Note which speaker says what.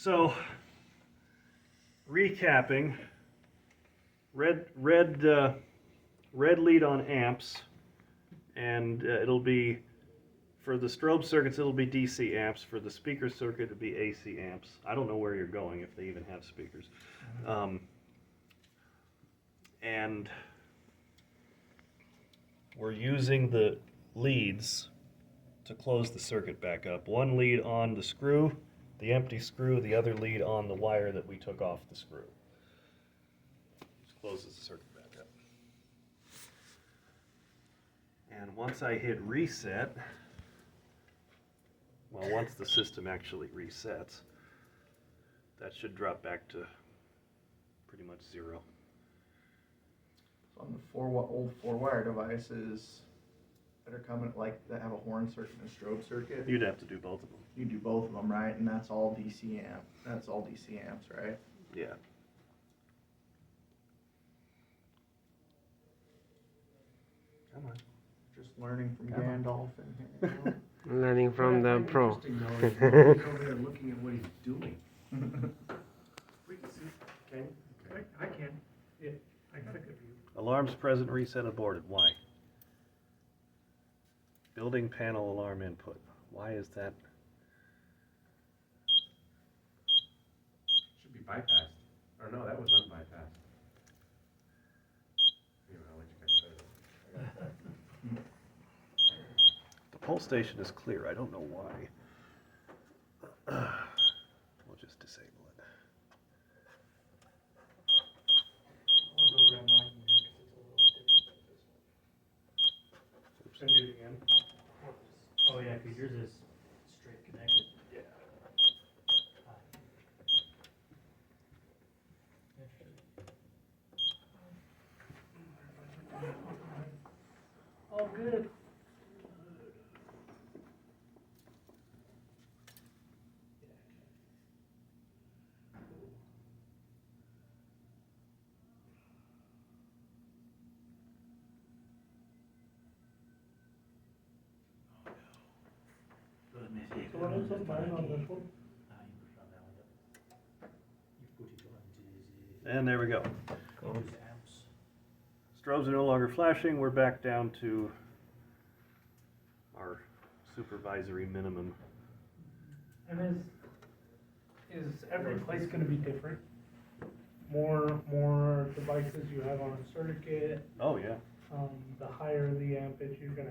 Speaker 1: So, recapping, red lead on amps, and it'll be, for the strobe circuits, it'll be DC amps. For the speaker circuit, it'll be AC amps. I don't know where you're going, if they even have speakers. And we're using the leads to close the circuit back up. One lead on the screw, the empty screw, the other lead on the wire that we took off the screw. Which closes the circuit back up. And once I hit reset, well, once the system actually resets, that should drop back to pretty much zero.
Speaker 2: So on the old four-wire devices that are coming, like that have a horn circuit and a strobe circuit,
Speaker 1: You'd have to do both of them.
Speaker 2: you do both of them, right? And that's all DC amp. That's all DC amps, right?
Speaker 1: Yeah. Come on.
Speaker 2: Just learning from
Speaker 1: Come on.
Speaker 2: Gandalf in here. You know?
Speaker 3: Learning from the pro.
Speaker 4: Interesting though, is he's over there looking at what he's doing.
Speaker 5: We can see.
Speaker 1: Okay.
Speaker 5: I can. Yeah, I got a good view.
Speaker 1: Alarms present, reset aborted. Why? Building panel alarm input. Why is that?
Speaker 4: Should be bypassed. Or no, that was unbypassed. Here, I'll let you guys say it.
Speaker 1: The pull station is clear. I don't know why. We'll just disable it.
Speaker 5: I'll go grab mine here because it's a little different than this one. Should I do it again?
Speaker 6: Oh yeah, because yours is straight connected.
Speaker 1: Yeah.
Speaker 5: All good. So what else is mine on this one?
Speaker 6: You put it on that one, yep. You put it on the
Speaker 1: And there we go.
Speaker 6: amps.
Speaker 1: Strobes are no longer flashing. We're back down to our supervisory minimum.
Speaker 5: And is every place gonna be different? More devices you have on a circuit,
Speaker 1: Oh, yeah.
Speaker 5: the higher the ampage, you're gonna